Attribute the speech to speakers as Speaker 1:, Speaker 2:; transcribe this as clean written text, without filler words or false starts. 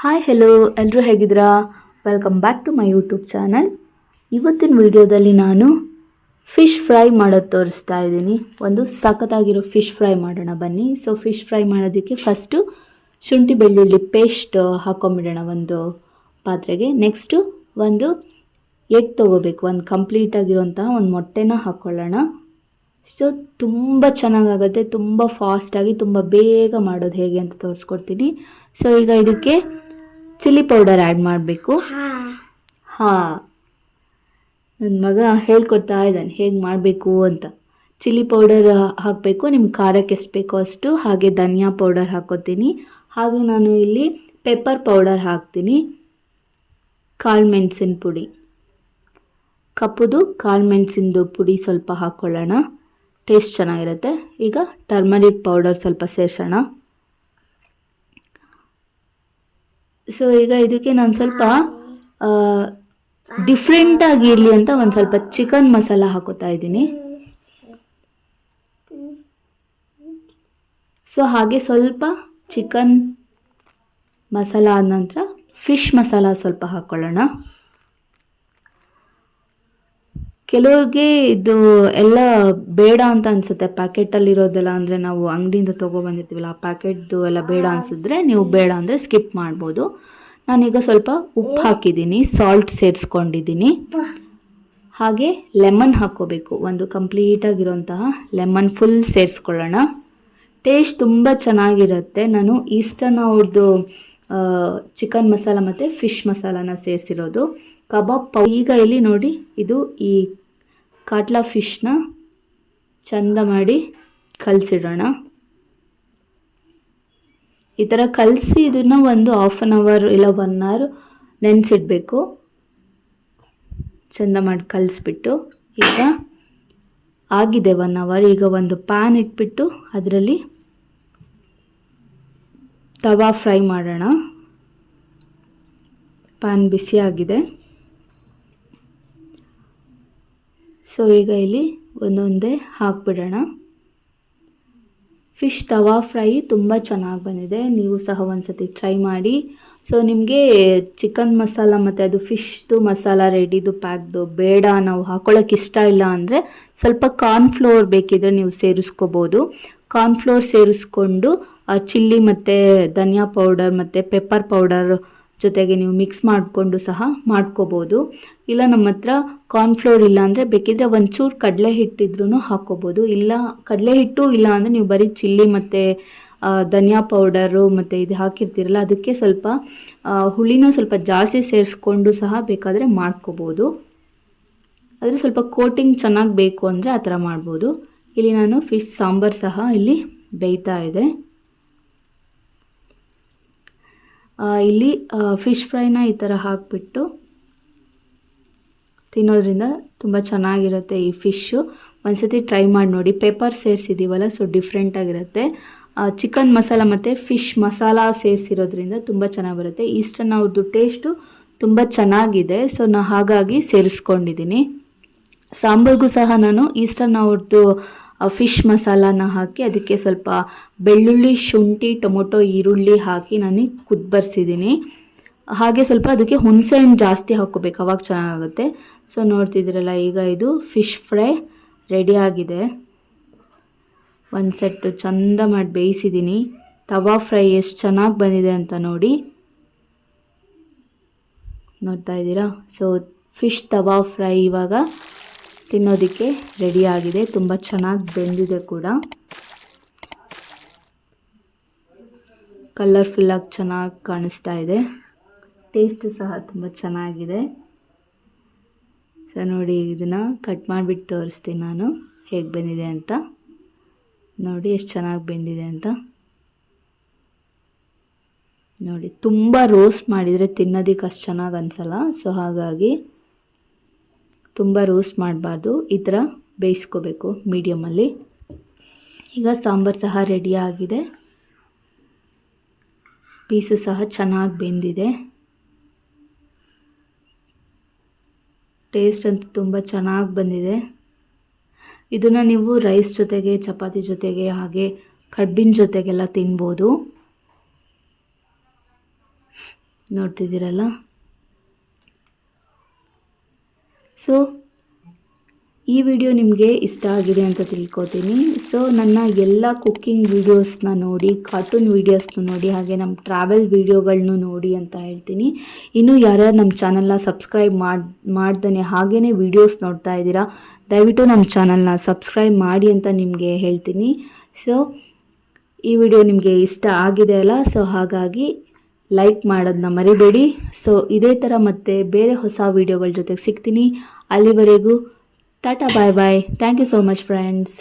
Speaker 1: Hi hello ಎಲ್ಲರೂ ಹೇಗಿದ್ದೀರಾ? Welcome back to my YouTube channel. ಇವತ್ತಿನ ವಿಡಿಯೋದಲ್ಲಿ ನಾನು ಫಿಶ್ ಫ್ರೈ ಮಾಡೋದು ತೋರಿಸ್ತಾ ಇದ್ದೀನಿ. ಒಂದು ಸಖತ್ತಾಗಿರೋ ಫಿಶ್ ಫ್ರೈ ಮಾಡೋಣ ಬನ್ನಿ. ಸೊ ಫಿಶ್ ಫ್ರೈ ಮಾಡೋದಕ್ಕೆ ಫಸ್ಟು ಶುಂಠಿ ಬೆಳ್ಳುಳ್ಳಿ ಪೇಸ್ಟ್ ಹಾಕೊಂಬಿಡೋಣ ಒಂದು ಪಾತ್ರೆಗೆ. ನೆಕ್ಸ್ಟು ಒಂದು ಎಗ್ ತೊಗೋಬೇಕು, ಒಂದು ಕಂಪ್ಲೀಟಾಗಿರುವಂತಹ ಒಂದು ಮೊಟ್ಟೆನ ಹಾಕ್ಕೊಳ್ಳೋಣ. ಸೊ ತುಂಬ ಚೆನ್ನಾಗಾಗುತ್ತೆ, ತುಂಬ ಫಾಸ್ಟಾಗಿ ತುಂಬ ಬೇಗ ಮಾಡೋದು ಹೇಗೆ ಅಂತ ತೋರಿಸ್ಕೊಡ್ತೀನಿ. ಸೊ ಈಗ ಇದಕ್ಕೆ ಚಿಲ್ಲಿ ಪೌಡರ್ ಆ್ಯಡ್ ಮಾಡಬೇಕು. ನನ್ನ ಮಗ ಹೇಳ್ಕೊಡ್ತಾ ಇದ್ದಾನೆ ಹೇಗೆ ಮಾಡಬೇಕು ಅಂತ. ಚಿಲ್ಲಿ ಪೌಡರ್ ಹಾಕಬೇಕು, ನಿಮ್ಗೆ ಖಾರಕ್ಕೆ ಎಷ್ಟು ಬೇಕೋ ಅಷ್ಟು. ಹಾಗೆ ಧನಿಯಾ ಪೌಡರ್ ಹಾಕೋತೀನಿ. ಹಾಗೆ ನಾನು ಇಲ್ಲಿ ಪೆಪ್ಪರ್ ಪೌಡರ್ ಹಾಕ್ತೀನಿ. ಕಾಳು ಮೆಣಸಿನ ಪುಡಿ, ಕಪ್ಪುದು ಕಾಳು ಮೆಣಸಿನದು ಪುಡಿ ಸ್ವಲ್ಪ ಹಾಕ್ಕೊಳ್ಳೋಣ, ಟೇಸ್ಟ್ ಚೆನ್ನಾಗಿರುತ್ತೆ. ಈಗ ಟರ್ಮರಿಕ್ ಪೌಡರ್ ಸ್ವಲ್ಪ ಸೇರಿಸೋಣ. ಸೊ ಈಗ ಇದಕ್ಕೆ ನಾನು ಸ್ವಲ್ಪ ಡಿಫ್ರೆಂಟಾಗಿರಲಿ ಅಂತ ಒಂದು ಸ್ವಲ್ಪ ಚಿಕನ್ ಮಸಾಲ ಹಾಕೋತಾ ಇದ್ದೀನಿ. ಸೊ ಹಾಗೆ ಸ್ವಲ್ಪ ಚಿಕನ್ ಮಸಾಲ ಆದ ನಂತರ ಫಿಶ್ ಮಸಾಲ ಸ್ವಲ್ಪ ಹಾಕ್ಕೊಳ್ಳೋಣ. ಕೆಲವ್ರಿಗೆ ಇದು ಎಲ್ಲ ಬೇಡ ಅಂತ ಅನಿಸುತ್ತೆ, ಪ್ಯಾಕೆಟಲ್ಲಿರೋದೆಲ್ಲ. ಅಂದರೆ ನಾವು ಅಂಗಡಿಯಿಂದ ತೊಗೊಬಂದಿರ್ತೀವಲ್ಲ ಆ ಪ್ಯಾಕೆಟ್ದು ಎಲ್ಲ ಬೇಡ ಅನಿಸಿದ್ರೆ ನೀವು ಬೇಡ ಅಂದರೆ ಸ್ಕಿಪ್ ಮಾಡ್ಬೋದು. ನಾನೀಗ ಸ್ವಲ್ಪ ಉಪ್ಪು ಹಾಕಿದ್ದೀನಿ, ಸಾಲ್ಟ್ ಸೇರಿಸ್ಕೊಂಡಿದ್ದೀನಿ. ಹಾಗೆ ಲೆಮನ್ ಹಾಕ್ಕೋಬೇಕು, ಒಂದು ಕಂಪ್ಲೀಟಾಗಿರೋಂತಹ ಲೆಮನ್ ಫುಲ್ ಸೇರಿಸ್ಕೊಳ್ಳೋಣ. ಟೇಸ್ಟ್ ತುಂಬ ಚೆನ್ನಾಗಿರುತ್ತೆ. ನಾನು ಈಸ್ಟರ್ನ್ ಅವ್ರದ್ದು ಚಿಕನ್ ಮಸಾಲ ಮತ್ತು ಫಿಶ್ ಮಸಾಲಾನ ಸೇರಿಸಿರೋದು. ಕಬಾಬ್ ಈಗ ಇಲ್ಲಿ ನೋಡಿ, ಇದು ಈ ಕಾಟ್ಲಾ ಫಿಶ್ನ ಚಂದ ಮಾಡಿ ಕಲಸಿಡೋಣ. ಈ ಥರ ಕಲಸಿ ಇದನ್ನು ಒಂದು 1/2 ಅವರ್ ಇಲ್ಲ 1 ಅವರ್ ನೆನೆಸಿಡಬೇಕು. ಚಂದ ಮಾಡಿ ಕಲಿಸ್ಬಿಟ್ಟು ಈಗ ಆಗಿದೆ 1 ಅವರ್. ಈಗ ಒಂದು ಪ್ಯಾನ್ ಇಟ್ಬಿಟ್ಟು ಅದರಲ್ಲಿ ತವಾ ಫ್ರೈ ಮಾಡೋಣ. ಪ್ಯಾನ್ ಬಿಸಿಯಾಗಿದೆ. ಸೊ ಈಗ ಇಲ್ಲಿ ಒಂದೊಂದೇ ಹಾಕ್ಬಿಡೋಣ. ಫಿಶ್ ತವಾ ಫ್ರೈ ತುಂಬ ಚೆನ್ನಾಗಿ ಬಂದಿದೆ, ನೀವು ಸಹ ಒಂದ್ಸತಿ ಟ್ರೈ ಮಾಡಿ. ಸೊ ನಿಮಗೆ ಚಿಕನ್ ಮಸಾಲ ಮತ್ತು ಅದು ಫಿಶ್ದು ಮಸಾಲ ರೆಡಿದು ಪ್ಯಾಕ್ದು ಬೇಡ, ನಾವು ಹಾಕೊಳ್ಳೋಕೆ ಇಷ್ಟ ಇಲ್ಲ ಅಂದರೆ ಸ್ವಲ್ಪ ಕಾರ್ನ್ಫ್ಲೋರ್ ಬೇಕಿದ್ರೆ ನೀವು ಸೇರಿಸ್ಕೋಬೋದು. ಕಾರ್ನ್ಫ್ಲೋರ್ ಸೇರಿಸ್ಕೊಂಡು ಚಿಲ್ಲಿ ಮತ್ತು ಧನಿಯಾ ಪೌಡರ್ ಮತ್ತು ಪೆಪ್ಪರ್ ಪೌಡರ್ ಜೊತೆಗೆ ನೀವು ಮಿಕ್ಸ್ ಮಾಡಿಕೊಂಡು ಸಹ ಮಾಡ್ಕೋಬೋದು. ಇಲ್ಲ ನಮ್ಮ ಹತ್ರ ಕಾರ್ನ್ಫ್ಲೋರ್ ಇಲ್ಲ ಅಂದರೆ ಬೇಕಿದ್ರೆ ಒಂಚೂರು ಕಡಲೆ ಹಿಟ್ಟಿದ್ರೂ ಹಾಕ್ಕೋಬೋದು. ಇಲ್ಲ ಕಡಲೆ ಹಿಟ್ಟು ಇಲ್ಲ ಅಂದರೆ ನೀವು ಬರೀ ಚಿಲ್ಲಿ ಮತ್ತು ಧನಿಯಾ ಪೌಡರು ಮತ್ತು ಇದು ಹಾಕಿರ್ತೀರಲ್ಲ ಅದಕ್ಕೆ ಸ್ವಲ್ಪ ಹುಳಿನ ಸ್ವಲ್ಪ ಜಾಸ್ತಿ ಸೇರಿಸ್ಕೊಂಡು ಸಹ ಬೇಕಾದರೆ ಮಾಡ್ಕೋಬೋದು. ಆದರೆ ಸ್ವಲ್ಪ ಕೋಟಿಂಗ್ ಚೆನ್ನಾಗಿ ಬೇಕು ಅಂದರೆ ಆ ಥರ ಮಾಡ್ಬೋದು. ಇಲ್ಲಿ ನಾನು ಫಿಶ್ ಸಾಂಬಾರು ಸಹ ಇಲ್ಲಿ ಬೇಯ್ತಾ ಇದೆ. ಇಲ್ಲಿ ಫಿಶ್ ಫ್ರೈನ ಈ ಥರ ಹಾಕಿಬಿಟ್ಟು ತಿನ್ನೋದ್ರಿಂದ ತುಂಬ ಚೆನ್ನಾಗಿರುತ್ತೆ ಈ ಫಿಶ್ಶು. ಒಂದ್ಸತಿ ಟ್ರೈ ಮಾಡಿ ನೋಡಿ. ಪೆಪ್ಪರ್ ಸೇರಿಸಿದ್ದೀವಲ್ಲ, ಸೊ ಡಿಫ್ರೆಂಟಾಗಿರುತ್ತೆ. ಚಿಕನ್ ಮಸಾಲ ಮತ್ತು ಫಿಶ್ ಮಸಾಲ ಸೇರಿಸಿರೋದ್ರಿಂದ ತುಂಬ ಚೆನ್ನಾಗಿ ಬರುತ್ತೆ. ಈಸ್ಟರ್ನ್ ಅವ್ರದ್ದು ಟೇಸ್ಟು ತುಂಬ ಚೆನ್ನಾಗಿದೆ. ಸೊ ಹಾಗಾಗಿ ಸೇರಿಸ್ಕೊಂಡಿದ್ದೀನಿ. ಸಾಂಬಾರಿಗೂ ಸಹ ನಾನು ಈಸ್ಟರ್ನ್ ಅವ್ರದ್ದು ಫಿಶ್ ಮಸಾಲಾನ ಹಾಕಿ ಅದಕ್ಕೆ ಸ್ವಲ್ಪ ಬೆಳ್ಳುಳ್ಳಿ, ಶುಂಠಿ, ಟೊಮೊಟೊ, ಈರುಳ್ಳಿ ಹಾಕಿ ನಾನು ಕುದ್ಬರ್ಸಿದ್ದೀನಿ. ಹಾಗೆ ಸ್ವಲ್ಪ ಅದಕ್ಕೆ ಹುಣಸೆ ಹಣ್ಣು ಜಾಸ್ತಿ ಹಾಕ್ಕೋಬೇಕು, ಅವಾಗ ಚೆನ್ನಾಗಾಗುತ್ತೆ. ಸೊ ನೋಡ್ತಿದ್ದೀರಲ್ಲ, ಈಗ ಇದು ಫಿಶ್ ಫ್ರೈ ರೆಡಿಯಾಗಿದೆ. ಒಂದು ಸೆಟ್ಟು ಚಂದ ಮಾಡಿ ಬೇಯಿಸಿದ್ದೀನಿ. ತವಾ ಫ್ರೈ ಎಷ್ಟು ಚೆನ್ನಾಗಿ ಬಂದಿದೆ ಅಂತ ನೋಡ್ತಾ ಇದ್ದೀರಾ. ಸೊ ಫಿಶ್ ತವಾ ಫ್ರೈ ಇವಾಗ ತಿನ್ನೋದಕ್ಕೆ ರೆಡಿಯಾಗಿದೆ. ತುಂಬ ಚೆನ್ನಾಗಿ ಬೆಂದಿದೆ ಕೂಡ, ಕಲರ್ಫುಲ್ಲಾಗಿ ಚೆನ್ನಾಗಿ ಕಾಣಿಸ್ತಾ ಇದೆ. ಟೇಸ್ಟು ಸಹ ತುಂಬ ಚೆನ್ನಾಗಿದೆ. ಸೊ ನೋಡಿ, ಇದನ್ನು ಕಟ್ ಮಾಡಿಬಿಟ್ಟು ತೋರಿಸ್ತೀನಿ ನಾನು ಹೇಗೆ ಬೆಂದಿದೆ ಅಂತ. ನೋಡಿ ಎಷ್ಟು ಚೆನ್ನಾಗಿ ಬೆಂದಿದೆ ಅಂತ ನೋಡಿ. ತುಂಬ ರೋಸ್ಟ್ ಮಾಡಿದರೆ ತಿನ್ನೋದಕ್ಕೆ ಅಷ್ಟು ಚೆನ್ನಾಗಿ ಅನಿಸಲ್ಲ. ಸೊ ಹಾಗಾಗಿ ತುಂಬ ರೋಸ್ಟ್ ಮಾಡಬಾರ್ದು, ಈ ಥರ ಬೇಯಿಸ್ಕೋಬೇಕು ಮೀಡಿಯಮಲ್ಲಿ. ಈಗ ಸಾಂಬಾರು ಸಹ ರೆಡಿಯಾಗಿದೆ. ಪೀಸು ಸಹ ಚೆನ್ನಾಗಿ ಬೆಂದಿದೆ. ಟೇಸ್ಟ್ ಅಂತೂ ತುಂಬ ಚೆನ್ನಾಗಿ ಬಂದಿದೆ. ಇದನ್ನು ನೀವು ರೈಸ್ ಜೊತೆಗೆ, ಚಪಾತಿ ಜೊತೆಗೆ, ಹಾಗೆ ಕಡ್ಬಿನ ಜೊತೆಗೆಲ್ಲ ತಿನ್ಬೋದು. ನೋಡ್ತಿದ್ದೀರಲ್ಲ. ಸೊ ಈ ವಿಡಿಯೋ ನಿಮಗೆ ಇಷ್ಟ ಆಗಿದೆ ಅಂತ ತಿಳ್ಕೊತೀನಿ. ಸೊ ನನ್ನ ಎಲ್ಲ ಕುಕ್ಕಿಂಗ್ ವೀಡಿಯೋಸ್ನ ನೋಡಿ, ಕಾರ್ಟೂನ್ ವೀಡಿಯೋಸ್ನ ನೋಡಿ, ಹಾಗೆ ನಮ್ಮ ಟ್ರಾವೆಲ್ ವೀಡಿಯೋಗಳನ್ನೂ ನೋಡಿ ಅಂತ ಹೇಳ್ತೀನಿ. ಇನ್ನೂ ಯಾರ್ಯಾರು ನಮ್ಮ ಚಾನಲ್ನ ಸಬ್ಸ್ಕ್ರೈಬ್ ಮಾಡ್ದೇ ಹಾಗೇ ವೀಡಿಯೋಸ್ ನೋಡ್ತಾ ಇದ್ದೀರಾ, ದಯವಿಟ್ಟು ನಮ್ಮ ಚಾನಲ್ನ ಸಬ್ಸ್ಕ್ರೈಬ್ ಮಾಡಿ ಅಂತ ನಿಮಗೆ ಹೇಳ್ತೀನಿ. ಸೊ ಈ ವಿಡಿಯೋ ನಿಮಗೆ ಇಷ್ಟ ಆಗಿದೆ ಅಲ್ಲ, ಸೊ ಹಾಗಾಗಿ ಲೈಕ್ ಮಾಡೋದನ್ನ ಮರಿಬೇಡಿ. ಸೊ ಇದೇ ಥರ ಮತ್ತೆ ಬೇರೆ ಹೊಸ ವೀಡಿಯೋಗಳ ಜೊತೆಗೆ ಸಿಗ್ತೀನಿ. ಅಲ್ಲಿವರೆಗೂ tata, bye bye. Thank you so much friends.